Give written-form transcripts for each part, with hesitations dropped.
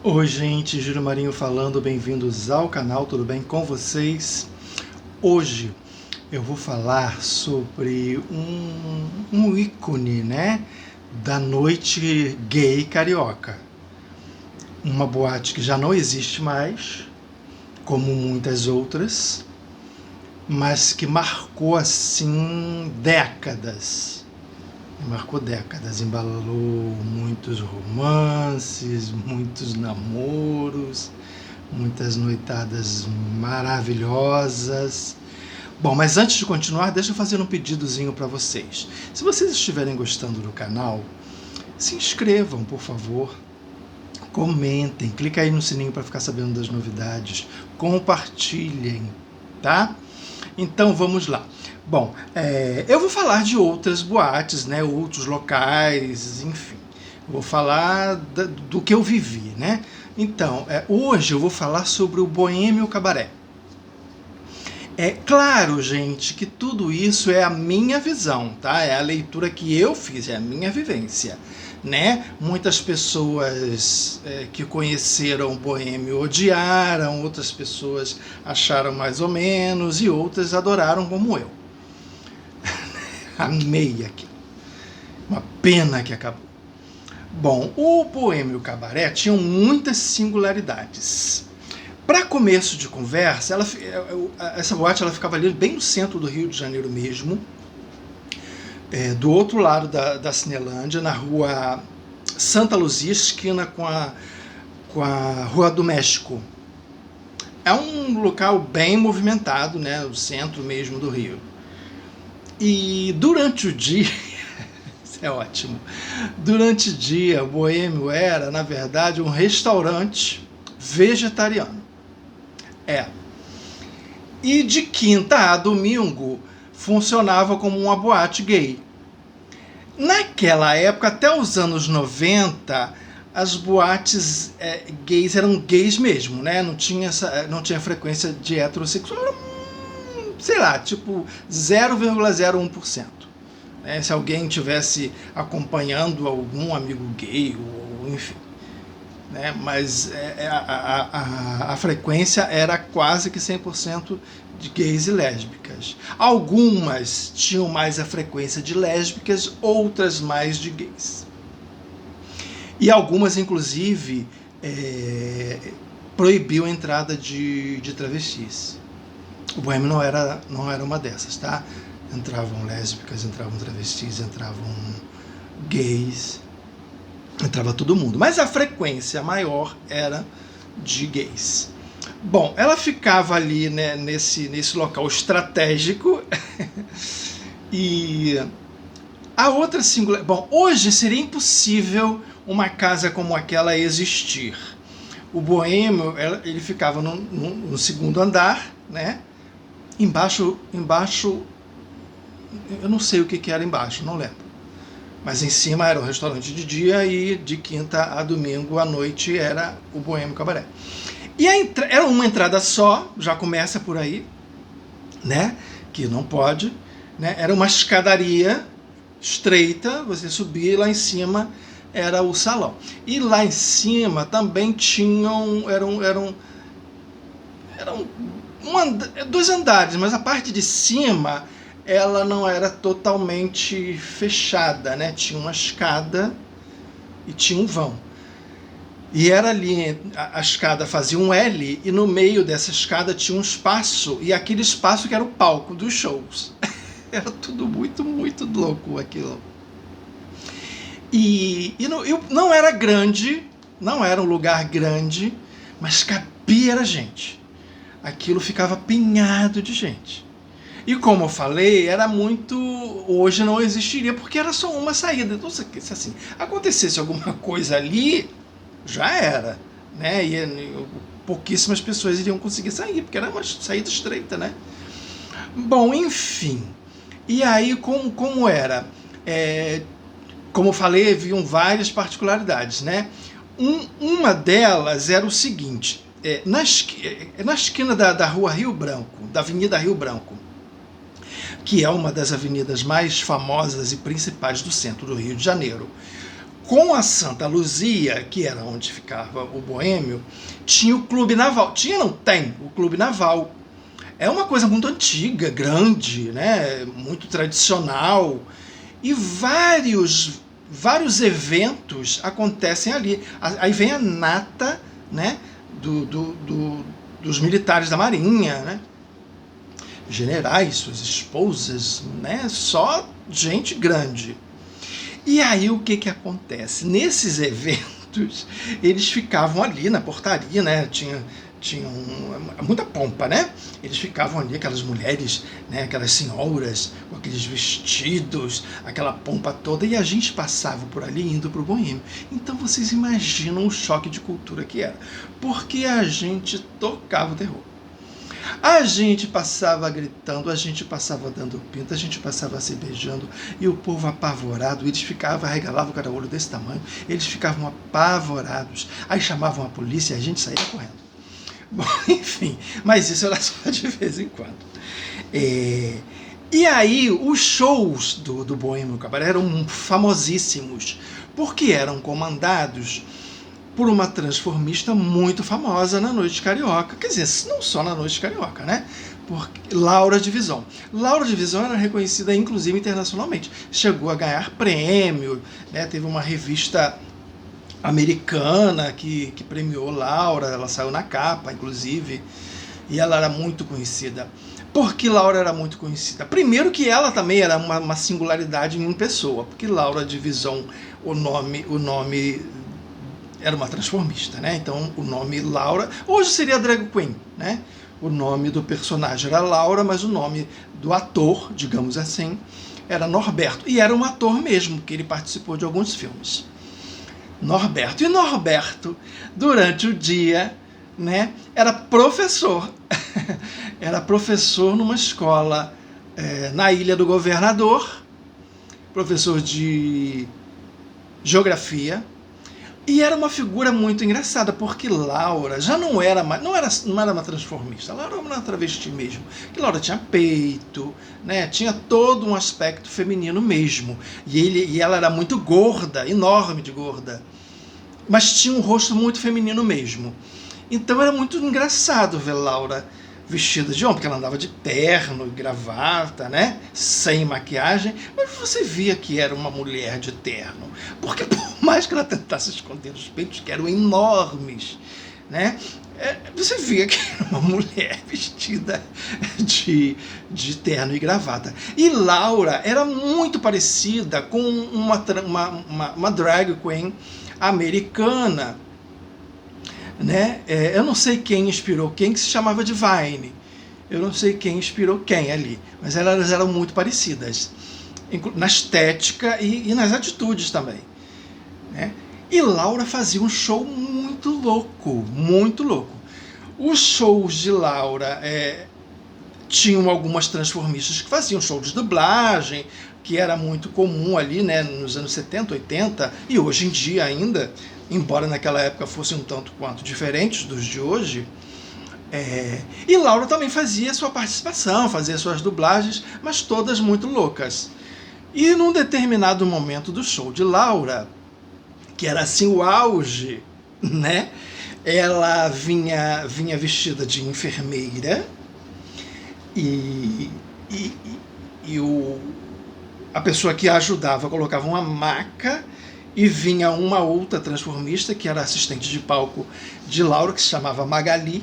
Oi gente, Júlio Marinho falando, bem-vindos ao canal, tudo bem com vocês? Hoje eu vou falar sobre um ícone, né, da noite gay carioca. Uma boate que já não existe mais, como muitas outras, mas que marcou assim décadas. Marcou décadas, embalou muitos romances, muitos namoros, muitas noitadas maravilhosas. Bom, mas antes de continuar, deixa eu fazer um pedidozinho para vocês. Se vocês estiverem gostando do canal, se inscrevam, por favor. Comentem, clica aí no sininho para ficar sabendo das novidades. Compartilhem, tá? Então vamos lá. Bom, eu vou falar de outras boates, né, outros locais, enfim. Vou falar do que eu vivi, né? Então, hoje eu vou falar sobre o Boêmio Cabaré. É claro, gente, que tudo isso é a minha visão, tá? É a leitura que eu fiz, é a minha vivência, né? Muitas pessoas que conheceram o Boêmio odiaram, outras pessoas acharam mais ou menos e outras adoraram como eu. Amei aquilo. Uma pena que acabou. Bom, o Boêmio Cabaré tinha muitas singularidades. Para começo de conversa, essa boate ela ficava ali bem no centro do Rio de Janeiro mesmo, do outro lado da Cinelândia, na rua Santa Luzia, esquina com a Rua do México. É um local bem movimentado, né, no centro mesmo do Rio. E durante o dia, isso é ótimo, durante o dia o Boêmio era, na verdade, um restaurante vegetariano. E de quinta a domingo funcionava como uma boate gay. Naquela época, até os anos 90, as boates gays eram gays mesmo, né? Não tinha frequência de heterossexual, era, sei lá, tipo 0,01%. Né? Se alguém estivesse acompanhando algum amigo gay, ou enfim. Né? Mas a frequência era quase que 100% de gays e lésbicas. Algumas tinham mais a frequência de lésbicas, outras mais de gays. E algumas, inclusive, proibiu a entrada de travestis. O Boêmio não era uma dessas, tá? Entravam lésbicas, entravam travestis, entravam gays, entrava todo mundo. Mas a frequência maior era de gays. Bom, ela ficava ali, né, nesse local estratégico. E a outra singular... Bom, hoje seria impossível uma casa como aquela existir. O Boêmio, ele ficava no segundo andar, né? Embaixo, eu não sei o que era embaixo, não lembro. Mas em cima era um restaurante de dia e de quinta a domingo à noite era o Boêmio Cabaré. E era uma entrada só, já começa por aí, né? Que não pode, né? Era uma escadaria estreita, você subia e lá em cima era o salão. E lá em cima também tinham, eram dois andares, mas a parte de cima ela não era totalmente fechada, né? Tinha uma escada e tinha um vão. E era ali, a escada fazia um L e no meio dessa escada tinha um espaço, e aquele espaço que era o palco dos shows. Era tudo muito, muito louco aquilo. E não era grande, não era um lugar grande, mas cabia gente. Aquilo ficava apinhado de gente. E como eu falei, era muito... Hoje não existiria, porque era só uma saída. Então, se assim, acontecesse alguma coisa ali, já era. Né? E pouquíssimas pessoas iriam conseguir sair, porque era uma saída estreita, né? Bom, enfim. E aí, como era? Como eu falei, haviam várias particularidades, né? Uma delas era o seguinte... na esquina da Rua Rio Branco, da Avenida Rio Branco, que é uma das avenidas mais famosas e principais do centro do Rio de Janeiro, Com a Santa Luzia, que era onde ficava o Boêmio, tinha o Clube Naval. Tinha, não tem, o Clube Naval. É uma coisa muito antiga, grande, né? Muito tradicional. E vários eventos acontecem ali. Aí vem a nata, né? Dos militares da Marinha, né? Generais, suas esposas, né? Só gente grande. E aí o que acontece? Nesses eventos, eles ficavam ali na portaria, né? Tinha muita pompa, né? Eles ficavam ali, aquelas mulheres, né? Aquelas senhoras, com aqueles vestidos, aquela pompa toda, e a gente passava por ali indo para o Boêmio. Então vocês imaginam o choque de cultura que era. Porque a gente tocava o terror. A gente passava gritando, a gente passava dando pinta, a gente passava se beijando, e o povo apavorado, eles ficavam, arregalavam o cara-olho desse tamanho, eles ficavam apavorados, aí chamavam a polícia e a gente saía correndo. Bom, enfim, mas isso era só de vez em quando. E aí, os shows do Boêmio Cabaré eram famosíssimos, porque eram comandados por uma transformista muito famosa na noite carioca. Quer dizer, não só na noite carioca, né? Porque Laura Divisão. Laura Divisão era reconhecida, inclusive, internacionalmente. Chegou a ganhar prêmio, né? Teve uma revista americana que premiou Laura, ela saiu na capa, inclusive, e ela era muito conhecida. Por que Laura era muito conhecida? Primeiro que ela também era uma singularidade em pessoa, porque Laura Divisão, o nome era uma transformista, né? Então o nome Laura, hoje seria drag queen, né? O nome do personagem era Laura, mas o nome do ator, digamos assim, era Norberto. E era um ator mesmo, que ele participou de alguns filmes. Norberto. E Norberto, durante o dia, né, era professor. Era professor numa escola na Ilha do Governador, professor de geografia. E era uma figura muito engraçada, porque Laura já não era uma transformista, Laura era uma travesti mesmo. Que Laura tinha peito, né? Tinha todo um aspecto feminino mesmo. E ela era muito gorda, enorme de gorda, mas tinha um rosto muito feminino mesmo. Então era muito engraçado ver Laura vestida de homem, porque ela andava de terno, gravata, né? Sem maquiagem, mas você via que era uma mulher de terno, porque por mais que ela tentasse esconder os peitos, que eram enormes, né? Você via que era uma mulher vestida de terno e gravata. E Laura era muito parecida com uma drag queen americana, né? Eu não sei quem inspirou quem, que se chamava Divine. Eu não sei quem inspirou quem ali, mas elas eram muito parecidas na estética e nas atitudes também, né? E Laura fazia um show muito louco, muito louco. Os shows de Laura tinham algumas transformistas que faziam show de dublagem, que era muito comum ali, né, nos anos 70, 80, e hoje em dia ainda, embora naquela época fossem um tanto quanto diferentes dos de hoje. E Laura também fazia sua participação, fazia suas dublagens, mas todas muito loucas. E num determinado momento do show de Laura, que era assim o auge, né, ela vinha vestida de enfermeira a pessoa que a ajudava colocava uma maca e vinha uma outra transformista, que era assistente de palco de Laura, que se chamava Magali,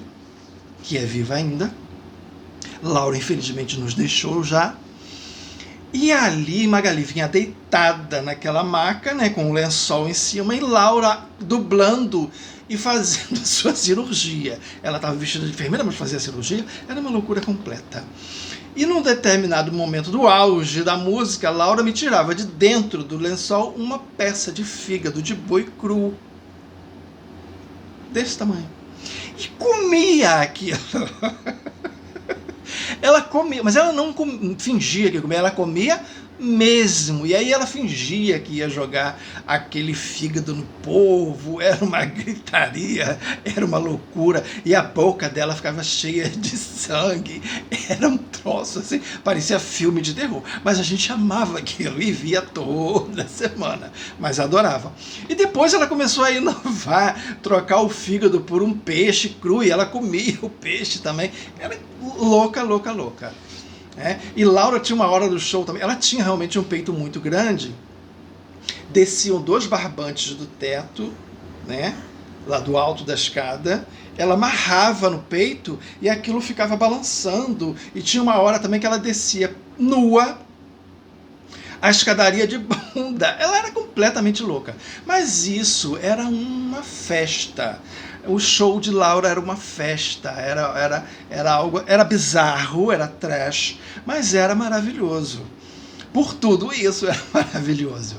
que é viva ainda. Laura, infelizmente, nos deixou já. E ali Magali vinha deitada naquela maca, né, com um lençol em cima, e Laura dublando e fazendo a sua cirurgia. Ela estava vestida de enfermeira, mas fazia a cirurgia. Era uma loucura completa. E num determinado momento do auge da música, Laura me tirava de dentro do lençol uma peça de fígado de boi cru, desse tamanho, e comia aquilo. Ela comia, mas ela não fingia que comia, ela comia mesmo. E aí ela fingia que ia jogar aquele fígado no povo, era uma gritaria, era uma loucura, e a boca dela ficava cheia de sangue, era um troço assim, parecia filme de terror, mas a gente amava aquilo e via toda semana, mas adorava. E depois ela começou a inovar, trocar o fígado por um peixe cru, e ela comia o peixe também, era louca, louca, louca. E Laura tinha uma hora do show também, ela tinha realmente um peito muito grande, desciam 2 barbantes do teto, né, lá do alto da escada, ela amarrava no peito e aquilo ficava balançando, e tinha uma hora também que ela descia nua a escadaria de bunda, ela era completamente louca, mas isso era uma festa. O show de Laura era uma festa, era algo, era bizarro, era trash, mas era maravilhoso. Por tudo isso era maravilhoso,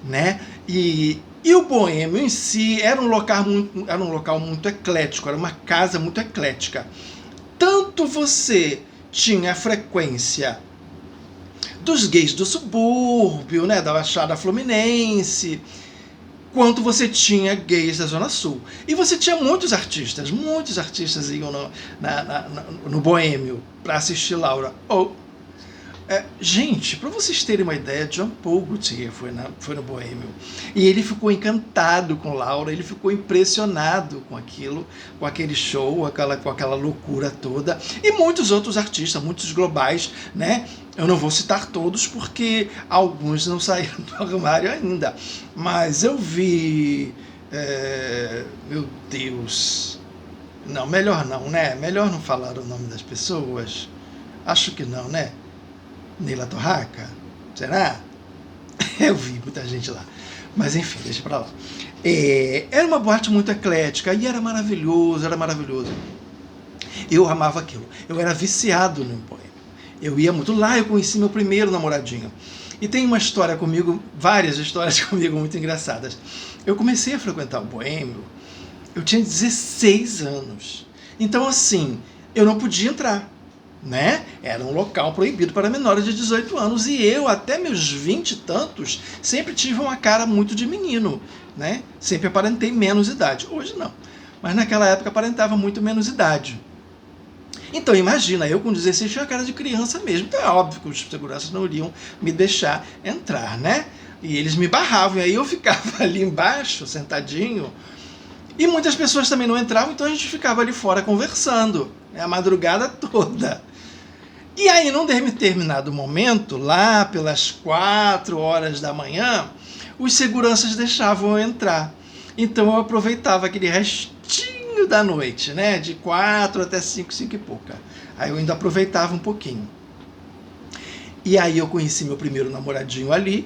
né? E o Boêmio em si era um local muito eclético, era uma casa muito eclética. Tanto você tinha a frequência dos gays do subúrbio, né, da Baixada Fluminense, quanto você tinha gays da Zona Sul. E você tinha muitos artistas iam no Boêmio para assistir Laura. Gente, para vocês terem uma ideia, John Paul Gaultier foi no Boêmio. E ele ficou encantado com Laura, ele ficou impressionado com aquilo, com aquele show, com aquela loucura toda. E muitos outros artistas, muitos globais, né? Eu não vou citar todos porque alguns não saíram do armário ainda. Mas eu vi... meu Deus... Não, melhor não, né? Melhor não falar o nome das pessoas. Acho que não, né? Neila Torraca? Será? Eu vi muita gente lá. Mas enfim, deixa pra lá. Era uma boate muito eclética e era maravilhoso, era maravilhoso. Eu amava aquilo. Eu era viciado no Boêmio. Eu ia muito lá, eu conheci meu primeiro namoradinho. E tem uma história comigo, várias histórias comigo muito engraçadas. Eu comecei a frequentar o Boêmio, eu tinha 16 anos. Então assim, eu não podia entrar, né? Era um local proibido para menores de 18 anos. E eu, até meus 20 e tantos, sempre tive uma cara muito de menino, né? Sempre aparentei menos idade. Hoje não. Mas naquela época aparentava muito menos idade. Então imagina, eu com 16 tinha a cara de criança mesmo. Então é óbvio que os seguranças não iriam me deixar entrar, né? E eles me barravam. E aí eu ficava ali embaixo, sentadinho. E muitas pessoas também não entravam, então a gente ficava ali fora conversando, né, a madrugada toda. E aí, num determinado momento, lá pelas 4 horas da manhã, os seguranças deixavam eu entrar. Então eu aproveitava aquele restinho da noite, né? De 4 até 5, 5 e pouca. Aí eu ainda aproveitava um pouquinho. E aí eu conheci meu primeiro namoradinho ali,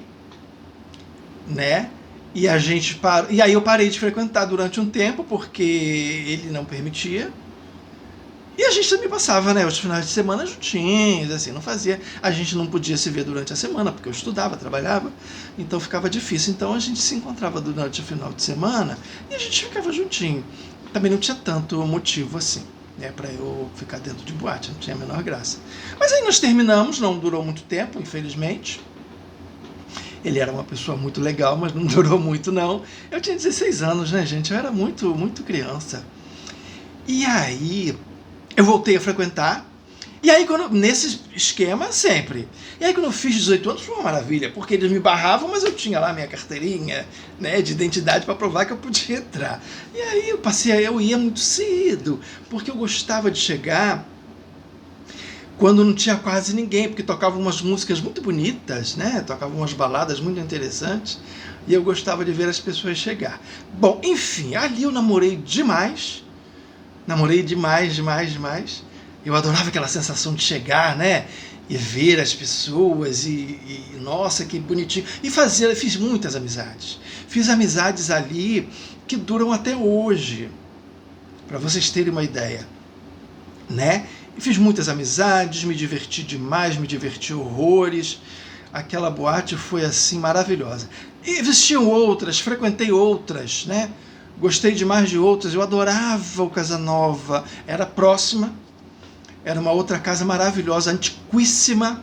né? E aí eu parei de frequentar durante um tempo, porque ele não permitia. E a gente também passava, né, os finais de semana juntinhos, assim, não fazia. A gente não podia se ver durante a semana, porque eu estudava, trabalhava, então ficava difícil. Então a gente se encontrava durante o final de semana e a gente ficava juntinho. Também não tinha tanto motivo assim, né, para eu ficar dentro de boate, não tinha a menor graça. Mas aí nós terminamos, não durou muito tempo, infelizmente. Ele era uma pessoa muito legal, mas não durou muito não. Eu tinha 16 anos, né, gente? Eu era muito, muito criança. E aí eu voltei a frequentar, e aí nesse esquema sempre. E aí quando eu fiz 18 anos foi uma maravilha, porque eles me barravam, mas eu tinha lá minha carteirinha, né, de identidade para provar que eu podia entrar. E aí eu ia muito cedo, porque eu gostava de chegar quando não tinha quase ninguém, porque tocavam umas músicas muito bonitas, né, tocavam umas baladas muito interessantes, e eu gostava de ver as pessoas chegar. Bom, enfim, ali eu namorei demais. Namorei demais. Eu adorava aquela sensação de chegar, né? E ver as pessoas e nossa, que bonitinho. E fiz muitas amizades. Fiz amizades ali que duram até hoje, para vocês terem uma ideia, né? E fiz muitas amizades, me diverti demais, me diverti horrores. Aquela boate foi assim maravilhosa. E existiam outras, frequentei outras, né? Gostei demais de outras, eu adorava o Casanova, era próxima, era uma outra casa maravilhosa, antiquíssima,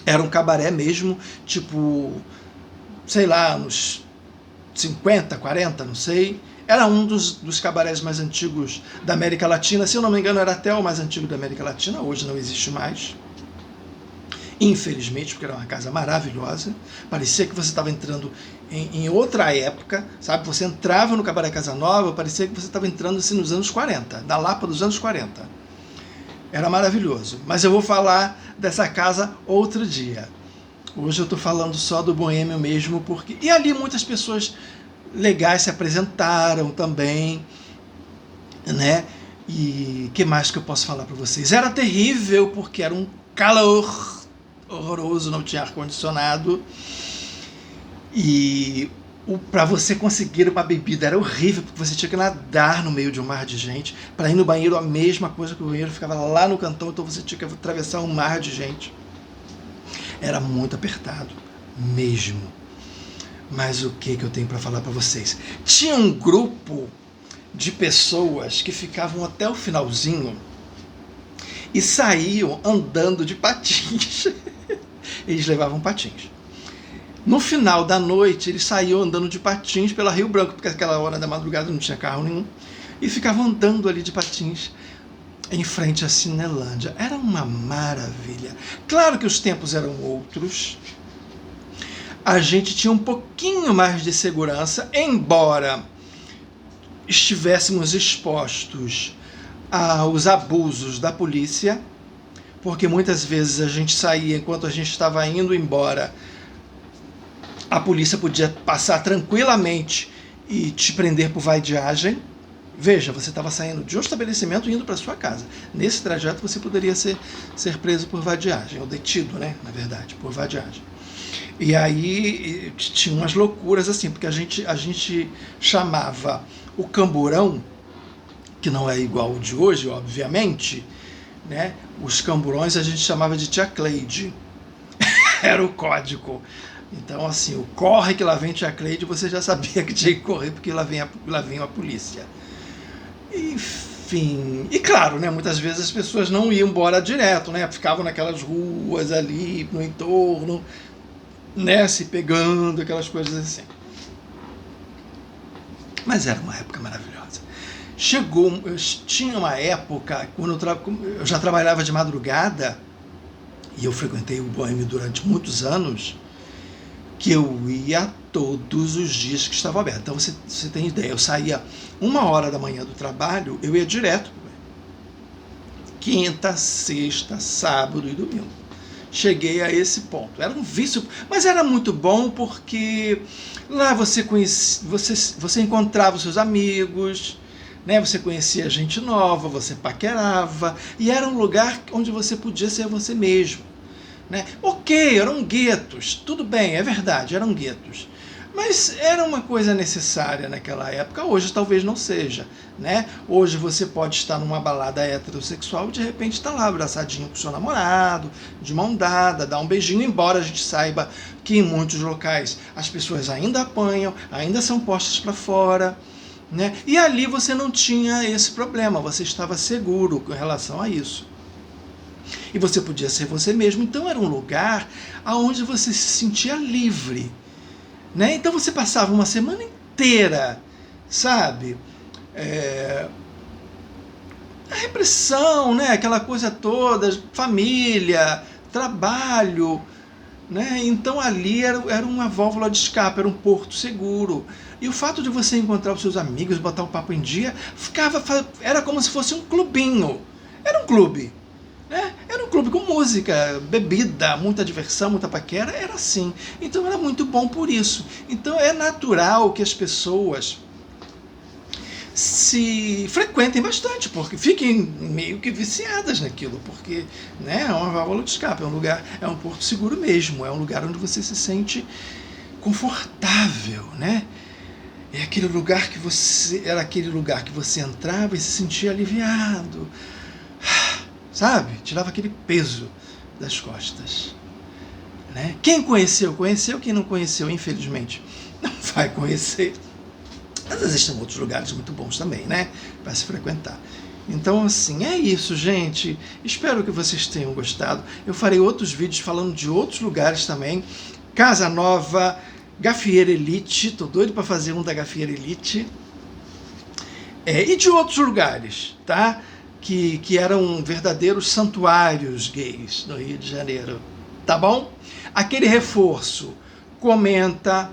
Era um cabaré mesmo, tipo, sei lá, uns 50, 40, não sei. Era um dos cabarés mais antigos da América Latina. Se eu não me engano, era até o mais antigo da América Latina. Hoje não existe mais. Infelizmente, porque era uma casa maravilhosa. Parecia que você estava entrando em outra época, sabe? Você entrava no Cabaré Casa Nova, parecia que você estava entrando assim, nos anos 40, da Lapa dos anos 40. Era maravilhoso. Mas eu vou falar dessa casa outro dia. Hoje eu estou falando só do Boêmio mesmo, porque... E ali muitas pessoas legais se apresentaram também, né? E que mais que eu posso falar para vocês? Era terrível, porque era um calor horroroso, não tinha ar-condicionado. E para você conseguir uma bebida era horrível, porque você tinha que nadar no meio de um mar de gente. Para ir no banheiro, a mesma coisa, que o banheiro ficava lá no cantão, então você tinha que atravessar um mar de gente. Era muito apertado, mesmo. Mas o que eu tenho para falar para vocês? Tinha um grupo de pessoas que ficavam até o finalzinho e saíam andando de patins. Eles levavam patins. No final da noite, eles saíam andando de patins pela Rio Branco, porque naquela hora da madrugada não tinha carro nenhum, e ficavam andando ali de patins em frente à Cinelândia. Era uma maravilha. Claro que os tempos eram outros. A gente tinha um pouquinho mais de segurança, embora estivéssemos expostos aos abusos da polícia, porque muitas vezes a gente saía, enquanto a gente estava indo embora, a polícia podia passar tranquilamente e te prender por vadiagem. Veja, você estava saindo de um estabelecimento e indo para sua casa. Nesse trajeto você poderia ser preso por vadiagem, ou detido, né, na verdade, por vadiagem. E aí tinha umas loucuras assim, porque a gente chamava o camburão, que não é igual ao de hoje, obviamente, né? Os camburões a gente chamava de Tia Cleide. Era o código. Então, assim, o corre que lá vem Tia Cleide, você já sabia que tinha que correr, porque lá vem a polícia. Enfim. E claro, né, muitas vezes as pessoas não iam embora direto, né? Ficavam naquelas ruas ali, no entorno, né, se pegando, aquelas coisas assim. Mas era uma época maravilhosa. Tinha uma época, quando eu já trabalhava de madrugada, e eu frequentei o Boêmio durante muitos anos, que eu ia todos os dias que estava aberto. Então você tem ideia, eu saía 1h da manhã do trabalho, eu ia direto. Quinta, sexta, sábado e domingo. Cheguei a esse ponto. Era um vício, mas era muito bom porque lá você encontrava os seus amigos, né? Você conhecia gente nova, você paquerava, e era um lugar onde você podia ser você mesmo. Né? Ok, eram guetos, tudo bem, é verdade, eram guetos. Mas era uma coisa necessária naquela época, hoje talvez não seja. Né? Hoje você pode estar numa balada heterossexual e de repente está lá abraçadinho com o seu namorado, de mão dada, dar um beijinho, embora a gente saiba que em muitos locais as pessoas ainda apanham, ainda são postas para fora. Né? E ali você não tinha esse problema, você estava seguro com relação a isso. E você podia ser você mesmo, então era um lugar onde você se sentia livre. Né? Então você passava uma semana inteira, sabe? A repressão, né? Aquela coisa toda, família, trabalho, né? Então ali era uma válvula de escape, era um porto seguro. E o fato de você encontrar os seus amigos, botar o papo em dia, era como se fosse um clubinho. Era um clube. Era um clube com música, bebida, muita diversão, muita paquera, era assim. Então era muito bom por isso. Então é natural que as pessoas se frequentem bastante, porque fiquem meio que viciadas naquilo, porque, né, é uma válvula de escape, é um porto seguro mesmo, é um lugar onde você se sente confortável, né? Era aquele lugar que você entrava e se sentia aliviado. Sabe? Tirava aquele peso das costas. Né? Quem conheceu, conheceu. Quem não conheceu, infelizmente, não vai conhecer. Mas existem outros lugares muito bons também, né? Para se frequentar. Então, assim, é isso, gente. Espero que vocês tenham gostado. Eu farei outros vídeos falando de outros lugares também. Casa Nova, Gafieira Elite. Tô doido para fazer um da Gafieira Elite. E de outros lugares, tá? Que eram verdadeiros santuários gays no Rio de Janeiro. Tá bom? Aquele reforço. Comenta.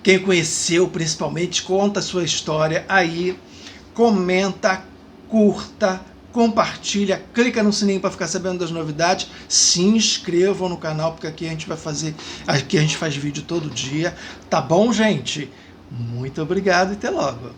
Quem conheceu, principalmente, conta a sua história aí. Comenta, curta, compartilha, clica no sininho para ficar sabendo das novidades, se inscrevam no canal, porque aqui a gente faz vídeo todo dia, tá bom, gente? Muito obrigado e até logo.